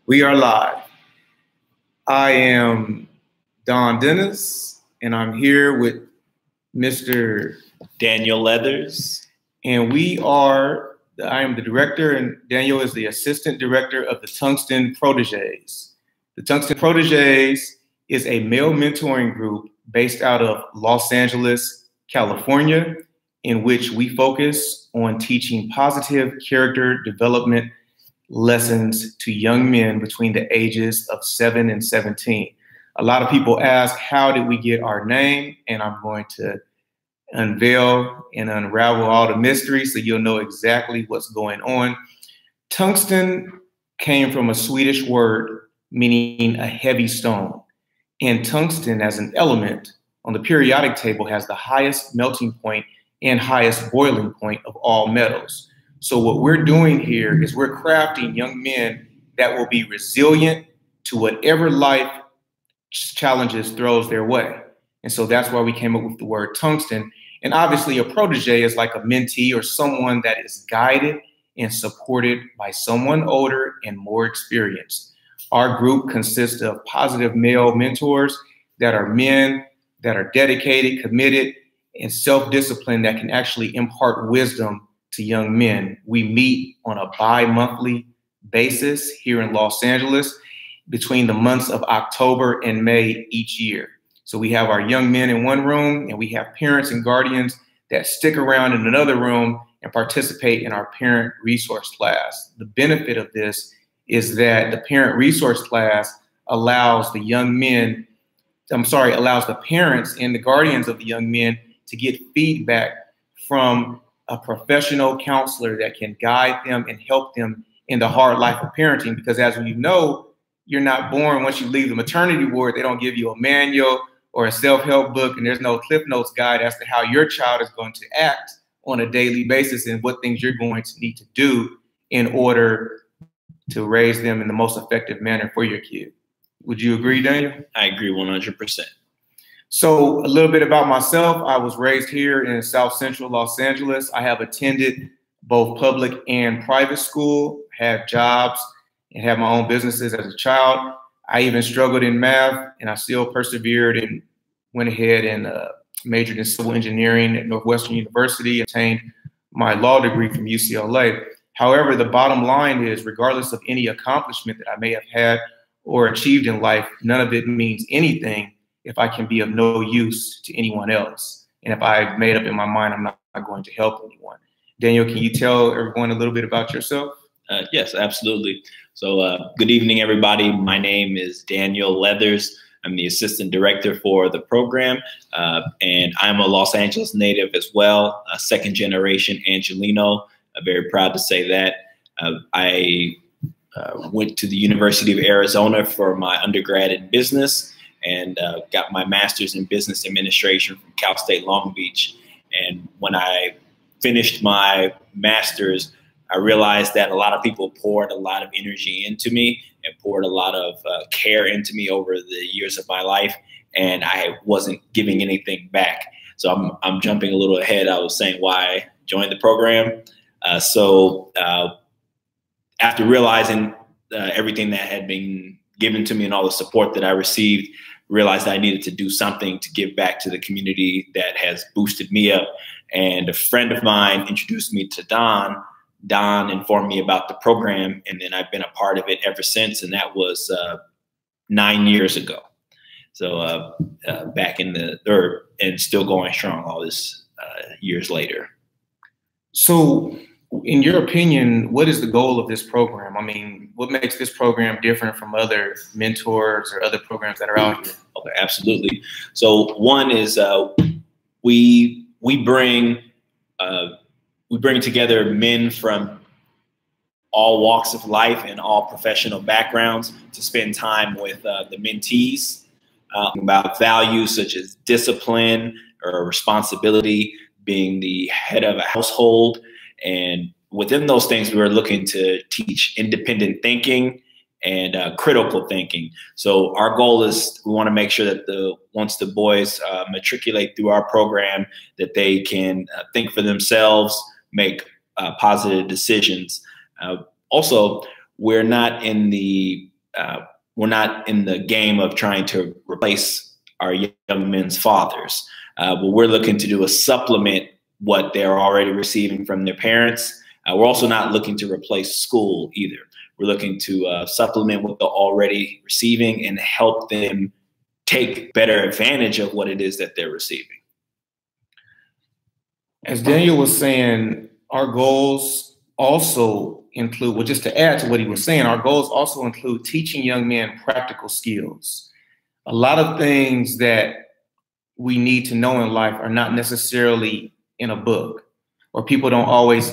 We are live. I am Don Dennis, and I'm here with Mr. Daniel Leathers. And I am the director, and Daniel is the assistant director of the Tungsten Proteges. The Tungsten Proteges is a male mentoring group based out of Los Angeles, California, in which we focus on teaching positive character development lessons to young men between the ages of 7 and 17. A lot of people ask, how did we get our name? And I'm going to unveil and unravel all the mysteries so you'll know exactly what's going on. Tungsten came from a Swedish word meaning a heavy stone. And tungsten as an element on the periodic table has the highest melting point and highest boiling point of all metals. So what we're doing here is we're crafting young men that will be resilient to whatever life challenges throws their way. And so that's why we came up with the word tungsten. And obviously a protege is like a mentee or someone that is guided and supported by someone older and more experienced. Our group consists of positive male mentors that are men that are dedicated, committed, and self-disciplined that can actually impart wisdom to young men. We meet on a bi-monthly basis here in Los Angeles between the months of October and May each year. So we have our young men in one room, and we have parents and guardians that stick around in another room and participate in our parent resource class. The benefit of this is that the parent resource class allows the parents and the guardians of the young men to get feedback from a professional counselor that can guide them and help them in the hard life of parenting. Because as we know, you're not born once you leave the maternity ward. They don't give you a manual or a self-help book, and there's no Cliff Notes guide as to how your child is going to act on a daily basis and what things you're going to need to do in order to raise them in the most effective manner for your kid. Would you agree, Daniel? I agree 100%. So a little bit about myself. I was raised here in South Central Los Angeles. I have attended both public and private school, had jobs, and had my own businesses as a child. I even struggled in math, and I still persevered and went ahead and majored in civil engineering at Northwestern University, obtained my law degree from UCLA. However, the bottom line is, regardless of any accomplishment that I may have had or achieved in life, none of it means anything if I can be of no use to anyone else. And if I've made up in my mind, I'm not going to help anyone. Daniel, can you tell everyone a little bit about yourself? Yes, absolutely. So good evening, everybody. My name is Daniel Leathers. I'm the assistant director for the program, and I'm a Los Angeles native as well, a second generation Angelino. I'm very proud to say that. I went to the University of Arizona for my undergrad in business, and got my master's in business administration from Cal State Long Beach. And when I finished my master's, I realized that a lot of people poured a lot of energy into me and poured a lot of care into me over the years of my life, and I wasn't giving anything back. So I'm jumping a little ahead. I was saying why I joined the program. After realizing everything that had been given to me and all the support that I received, realized I needed to do something to give back to the community that has boosted me up. And a friend of mine introduced me to Don. Don informed me about the program, and then I've been a part of it ever since. And that was 9 years ago. So back in and still going strong all this years later. So in your opinion, what is the goal of this program? I mean, what makes this program different from other mentors or other programs that are out here? Okay, absolutely. So one is we bring together men from all walks of life and all professional backgrounds to spend time with the mentees about values such as discipline or responsibility, being the head of a household. And within those things, we're looking to teach independent thinking and critical thinking. So our goal is we want to make sure that once the boys matriculate through our program, that they can think for themselves, make positive decisions. Also, we're not in the game of trying to replace our young men's fathers. What we're looking to do is supplement what they're already receiving from their parents. We're also not looking to replace school either. We're looking to supplement what they're already receiving and help them take better advantage of what it is that they're receiving. As Daniel was saying, our goals also include, well, just to add to what he was saying, our goals also include teaching young men practical skills. A lot of things that we need to know in life are not necessarily in a book, or people don't always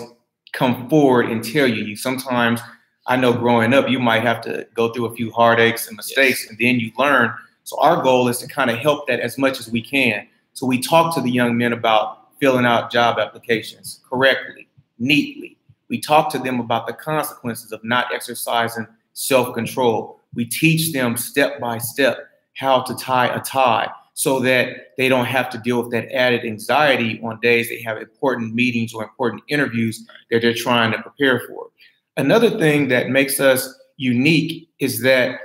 come forward and tell you. Sometimes, I know growing up, you might have to go through a few heartaches and mistakes, and then you learn. So our goal is to kind of help that as much as we can. So we talk to the young men about filling out job applications correctly, neatly. We talk to them about the consequences of not exercising self-control. We teach them step by step how to tie a tie so that they don't have to deal with that added anxiety on days they have important meetings or important interviews that they're trying to prepare for. Another thing that makes us unique is that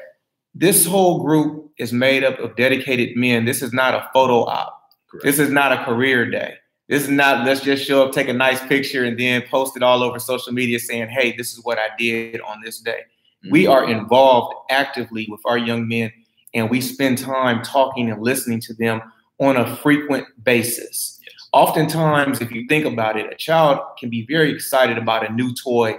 this whole group is made up of dedicated men. This is not a photo op. Correct. This is not a career day. This is not, let's just show up, take a nice picture, and then post it all over social media saying, hey, this is what I did on this day. Mm-hmm. We are involved actively with our young men, and we spend time talking and listening to them on a frequent basis. Yes. Oftentimes, if you think about it, a child can be very excited about a new toy,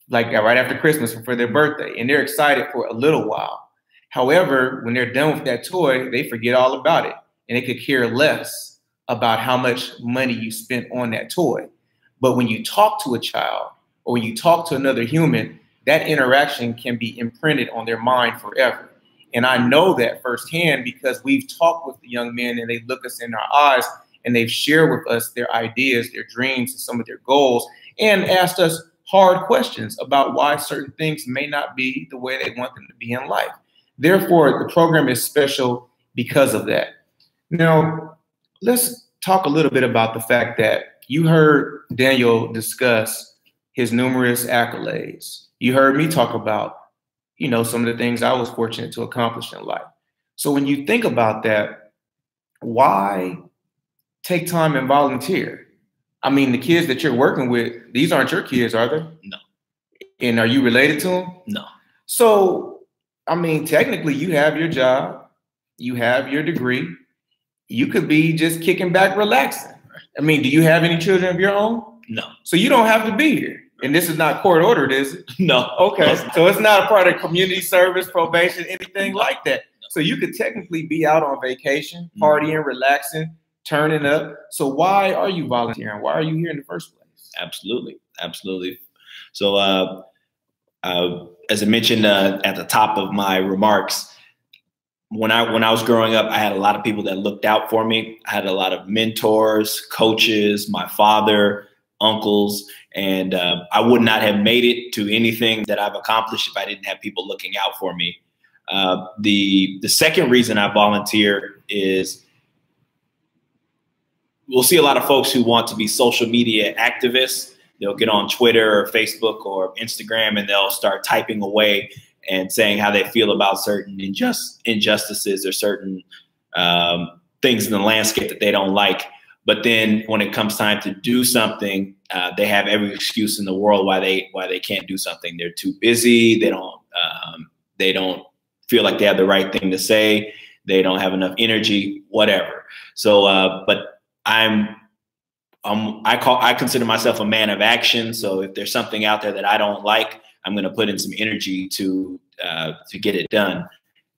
like right after Christmas for their birthday, and they're excited for a little while. However, when they're done with that toy, they forget all about it, and they could care less about how much money you spent on that toy. But when you talk to a child or when you talk to another human, that interaction can be imprinted on their mind forever. And I know that firsthand because we've talked with the young men and they look us in our eyes and they've shared with us their ideas, their dreams, and some of their goals, and asked us hard questions about why certain things may not be the way they want them to be in life. Therefore, the program is special because of that. Now, let's talk a little bit about the fact that you heard Daniel discuss his numerous accolades. You heard me talk about, some of the things I was fortunate to accomplish in life. So when you think about that, why take time and volunteer? I mean, the kids that you're working with, these aren't your kids, are they? No. And are you related to them? No. So, I mean, technically you have your job, you have your degree. You could be just kicking back, relaxing. I mean, do you have any children of your own? No. So you don't have to be here. And this is not court ordered, is it? No. Okay. So it's not a part of community service, probation, anything like that. No. So you could technically be out on vacation, partying, relaxing, turning up. So why are you volunteering? Why are you here in the first place? Absolutely. Absolutely. So as I mentioned at the top of my remarks, when I was growing up, I had a lot of people that looked out for me. I had a lot of mentors, coaches, my father, uncles, and I would not have made it to anything that I've accomplished if I didn't have people looking out for me. The second reason I volunteer is we'll see a lot of folks who want to be social media activists. They'll get on Twitter or Facebook or Instagram and they'll start typing away and saying how they feel about certain injustices or certain things in the landscape that they don't like. But then when it comes time to do something, they have every excuse in the world why they can't do something. They're too busy. They don't feel like they have the right thing to say. They don't have enough energy, whatever. So, but I consider myself a man of action. So if there's something out there that I don't like, I'm going to put in some energy to get it done.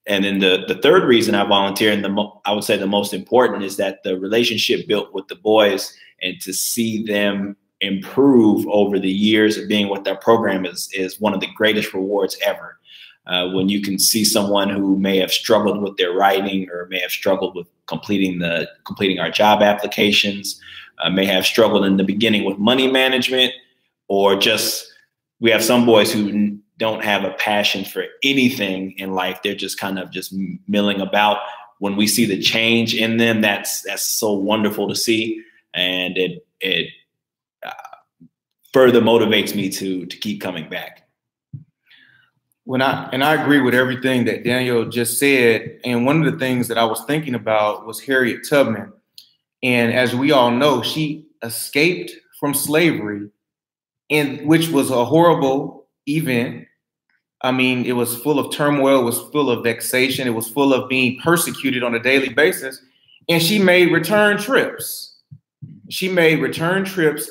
And then the third reason I volunteer, and I would say the most important, is that the relationship built with the boys and to see them improve over the years of being with their program is one of the greatest rewards ever. When you can see someone who may have struggled with their writing or may have struggled with completing our job applications, may have struggled in the beginning with money management, or just we have some boys who don't have a passion for anything in life. They're just kind of just milling about. When we see the change in them, that's so wonderful to see. And it further motivates me to keep coming back. I agree with everything that Daniel just said. And one of the things that I was thinking about was Harriet Tubman. And as we all know, she escaped from slavery, and which was a horrible event. I mean, it was full of turmoil, it was full of vexation, it was full of being persecuted on a daily basis. And she made return trips. She made return trips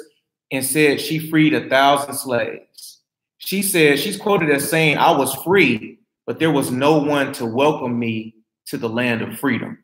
and said she freed 1,000 slaves. She said, she's quoted as saying, I was free, but there was no one to welcome me to the land of freedom.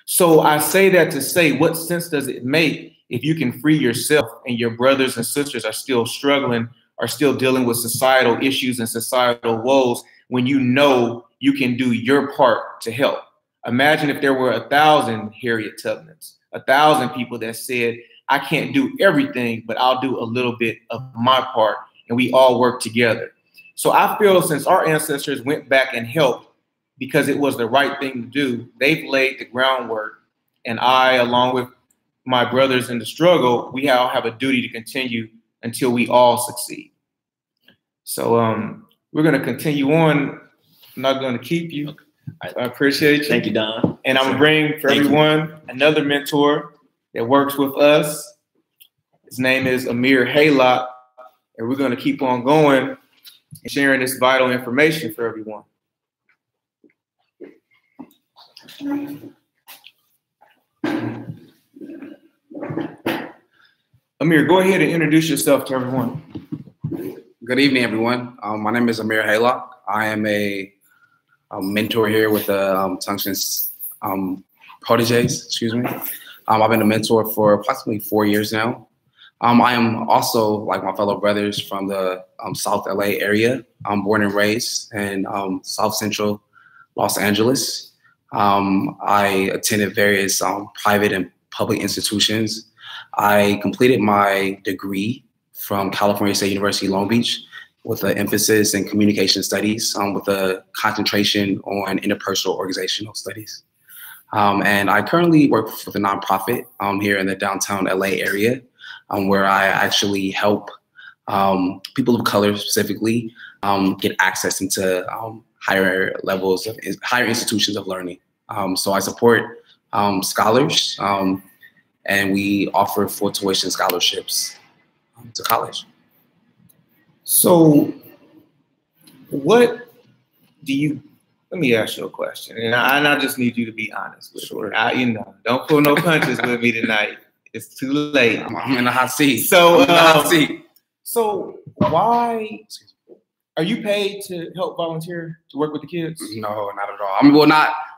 So I say that to say, what sense does it make if you can free yourself and your brothers and sisters are still struggling, are still dealing with societal issues and societal woes, when you know you can do your part to help? Imagine if there were 1,000 Harriet Tubmans, 1,000 people that said, I can't do everything, but I'll do a little bit of my part, and we all work together. So I feel since our ancestors went back and helped because it was the right thing to do, they've laid the groundwork, and I, along with my brothers in the struggle, we all have a duty to continue until we all succeed. So we're going to continue on. I'm not going to keep you. I appreciate you. Thank you, Don. And I'm going to bring for everyone another mentor that works with us. His name is Amir Haylock, and we're going to keep on going and sharing this vital information for everyone. Amir, go ahead and introduce yourself to everyone. Good evening, everyone. My name is Amir Haylock. I am a mentor here with the Tungsten Proteges, excuse me. I've been a mentor for approximately 4 years now. I am also, like my fellow brothers, from the South LA area. I'm born and raised in South Central Los Angeles. I attended various private and public institutions. I completed my degree from California State University, Long Beach, with an emphasis in communication studies, with a concentration on interpersonal organizational studies. And I currently work for the nonprofit here in the downtown LA area, where I actually help people of color specifically get access into higher levels of higher institutions of learning. So I support scholars, and we offer full tuition scholarships to college. So what do you, let me ask you a question, and I just need you to be honest with Sure. me. You know, don't pull no punches with me tonight. It's too late. I'm in the hot seat. So, I'm in the hot seat. So why are you paid to help volunteer to work with the kids? No, not at all. I mean, well,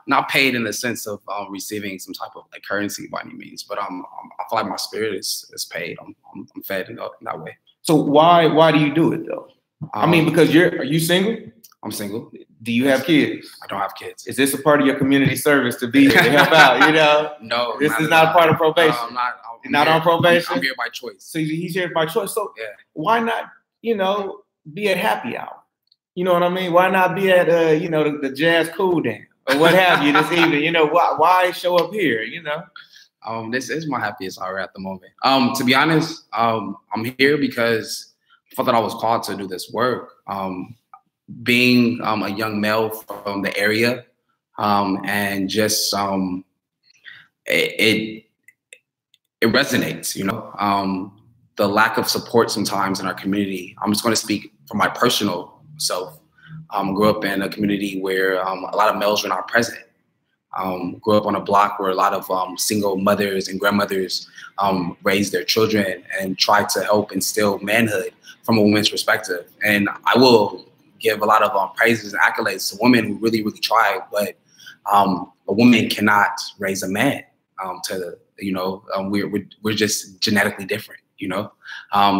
not paid in the sense of receiving some type of like currency by any means, but I feel like my spirit is paid. I'm fed in that way. So why do you do it though? I mean, because are you single? I'm single. Do you have kids? I don't have kids. Is this a part of your community service to be here to help out? You know, No, this is not a part of probation. I'm not. You're not on probation. I'm here by choice. So he's here by choice. So yeah, why not, you know, be at happy hour? You know what I mean? Why not be at you know, the jazz cool down or what have you this evening? You know, why show up here? You know. This is my happiest hour at the moment. To be honest, I'm here because I thought that I was called to do this work. Being a young male from the area, and just it resonates, you know. The lack of support sometimes in our community. I'm just going to speak from my personal self. Grew up in a community where a lot of males were not present. Grew up on a block where a lot of single mothers and grandmothers raised their children and tried to help instill manhood from a woman's perspective. And I will give a lot of praises and accolades to women who really, really tried, but a woman cannot raise a man. You know, we're just genetically different, you know?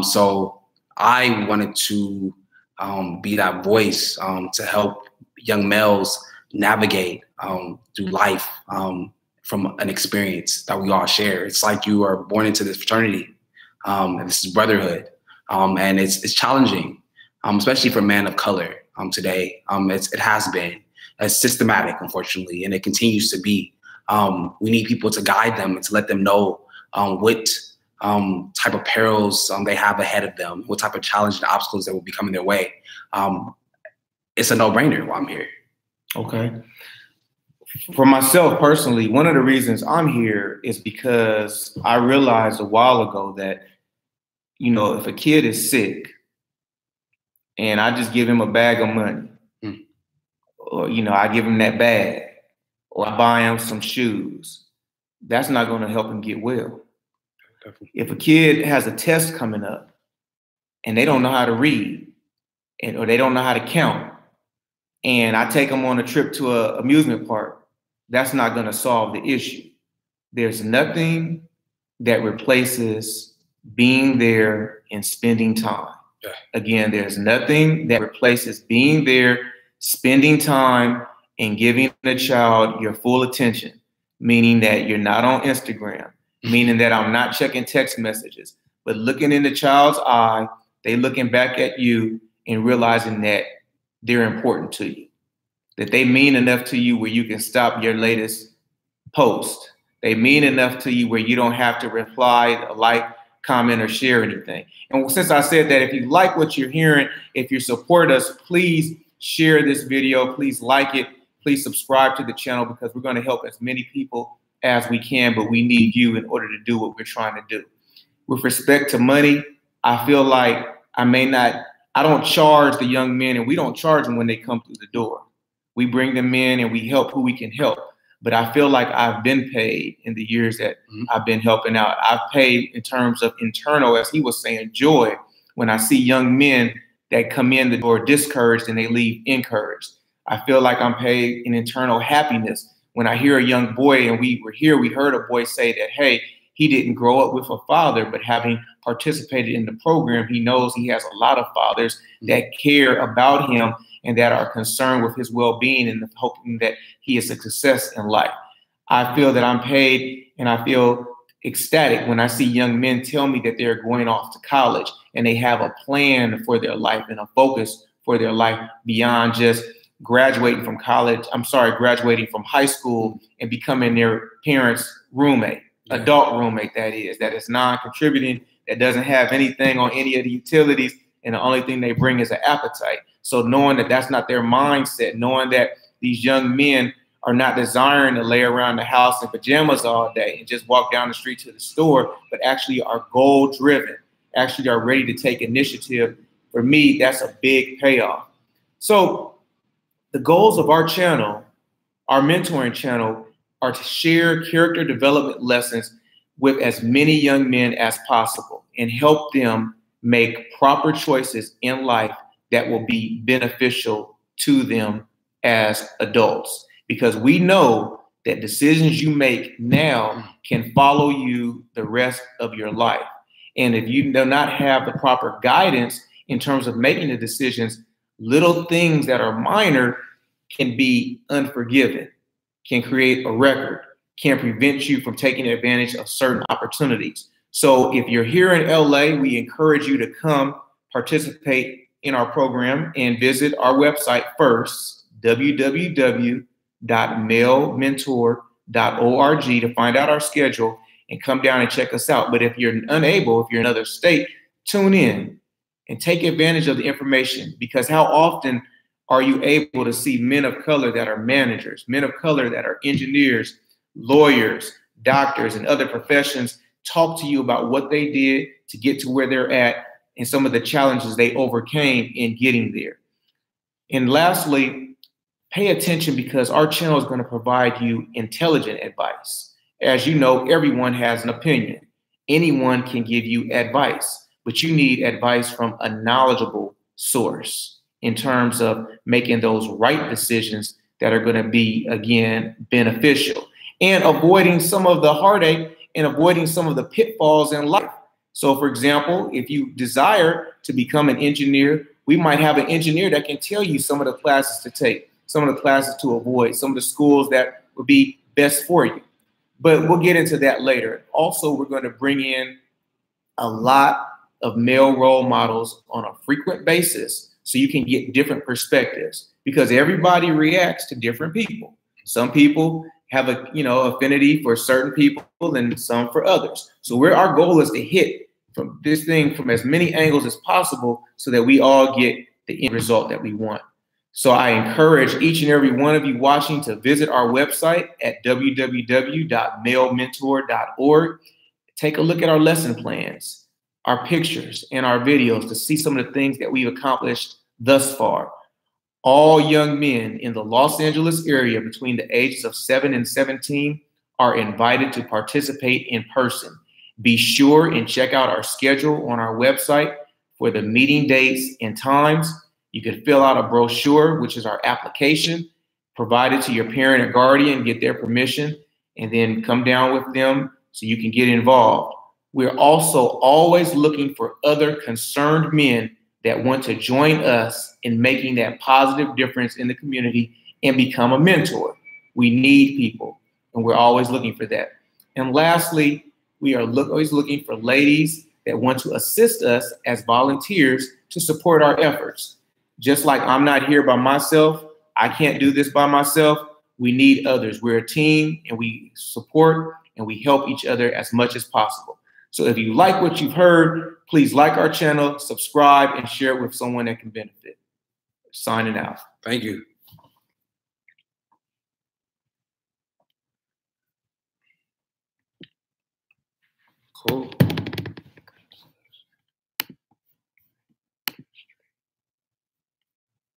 So I wanted to be that voice to help young males navigate through life from an experience that we all share. It's like you are born into this fraternity, and this is brotherhood, and it's challenging, especially for men of color today. It has been. It's systematic, unfortunately, and it continues to be. We need people to guide them and to let them know what type of perils they have ahead of them, what type of challenge and obstacles that will be coming their way. it's a no-brainer why I'm here. Okay. For myself personally, one of the reasons I'm here is because I realized a while ago that, you know, if a kid is sick and I just give him a bag of money, or, you know, I give him that bag, or I buy him some shoes, that's not going to help him get well. Definitely. If a kid has a test coming up and they don't know how to read or they don't know how to count, and I take them on a trip to an amusement park, that's not going to solve the issue. There's nothing that replaces being there and spending time. Yeah. Again, there's nothing that replaces being there, spending time, and giving the child your full attention, meaning that you're not on Instagram, meaning that I'm not checking text messages, but looking in the child's eye, they looking back at you and realizing that they're important to you, that they mean enough to you where you can stop your latest post. They mean enough to you where you don't have to reply, like, comment, or share anything. And since I said that, if you like what you're hearing, if you support us, please share this video, please like it, please subscribe to the channel, because we're going to help as many people as we can, but we need you in order to do what we're trying to do. With respect to money, I feel like I don't charge the young men, and we don't charge them when they come through the door. We bring them in and we help who we can help. But I feel like I've been paid in the years that I've been helping out. I've paid in terms of internal, as he was saying, joy, when I see young men that come in the door discouraged and they leave encouraged. I feel like I'm paid in internal happiness when I hear a young boy, and we heard a boy say that, hey, he didn't grow up with a father, but having participated in the program, he knows he has a lot of fathers that care about him and that are concerned with his well-being and hoping that he is a success in life. I feel that I'm paid, and I feel ecstatic when I see young men tell me that they're going off to college and they have a plan for their life and a focus for their life beyond just graduating from high school and becoming their parents' roommate, adult roommate, that is non-contributing, that doesn't have anything on any of the utilities, and the only thing they bring is an appetite. So knowing that that's not their mindset, knowing that these young men are not desiring to lay around the house in pajamas all day and just walk down the street to the store, but actually are goal-driven, actually are ready to take initiative, for me, that's a big payoff. So the goals of our channel, our mentoring channel, are to share character development lessons with as many young men as possible and help them make proper choices in life that will be beneficial to them as adults. Because we know that decisions you make now can follow you the rest of your life. And if you do not have the proper guidance in terms of making the decisions, little things that are minor can be unforgiven, can create a record, can prevent you from taking advantage of certain opportunities. So if you're here in LA, we encourage you to come participate in our program and visit our website first, www.malementor.org, to find out our schedule and come down and check us out. But if you're unable, if you're in another state, tune in and take advantage of the information, because how often are you able to see men of color that are managers, men of color that are engineers, lawyers, doctors, and other professions talk to you about what they did to get to where they're at and some of the challenges they overcame in getting there? And lastly, pay attention, because our channel is going to provide you intelligent advice. As you know, everyone has an opinion. Anyone can give you advice, but you need advice from a knowledgeable source in terms of making those right decisions that are going to be, again, beneficial, and avoiding some of the heartache and avoiding some of the pitfalls in life. So, for example, if you desire to become an engineer, we might have an engineer that can tell you some of the classes to take, some of the classes to avoid, some of the schools that would be best for you. But we'll get into that later. Also, we're going to bring in a lot of male role models on a frequent basis so you can get different perspectives, because everybody reacts to different people. Some people have a affinity for certain people and some for others. So our goal is to hit from this thing from as many angles as possible so that we all get the end result that we want. So I encourage each and every one of you watching to visit our website at www.malementor.org. Take a look at our lesson plans, our pictures, and our videos to see some of the things that we've accomplished thus far. All young men in the Los Angeles area between the ages of 7 and 17 are invited to participate in person. Be sure and check out our schedule on our website for the meeting dates and times. You can fill out a brochure, which is our application, provide it to your parent or guardian, get their permission, and then come down with them so you can get involved. We're also always looking for other concerned men that want to join us in making that positive difference in the community and become a mentor. We need people, and we're always looking for that. And lastly, we are always looking for ladies that want to assist us as volunteers to support our efforts. Just like I'm not here by myself, I can't do this by myself. We need others. We're a team, and we support and we help each other as much as possible. So if you like what you've heard, please like our channel, subscribe, and share it with someone that can benefit. Signing out. Thank you. Cool.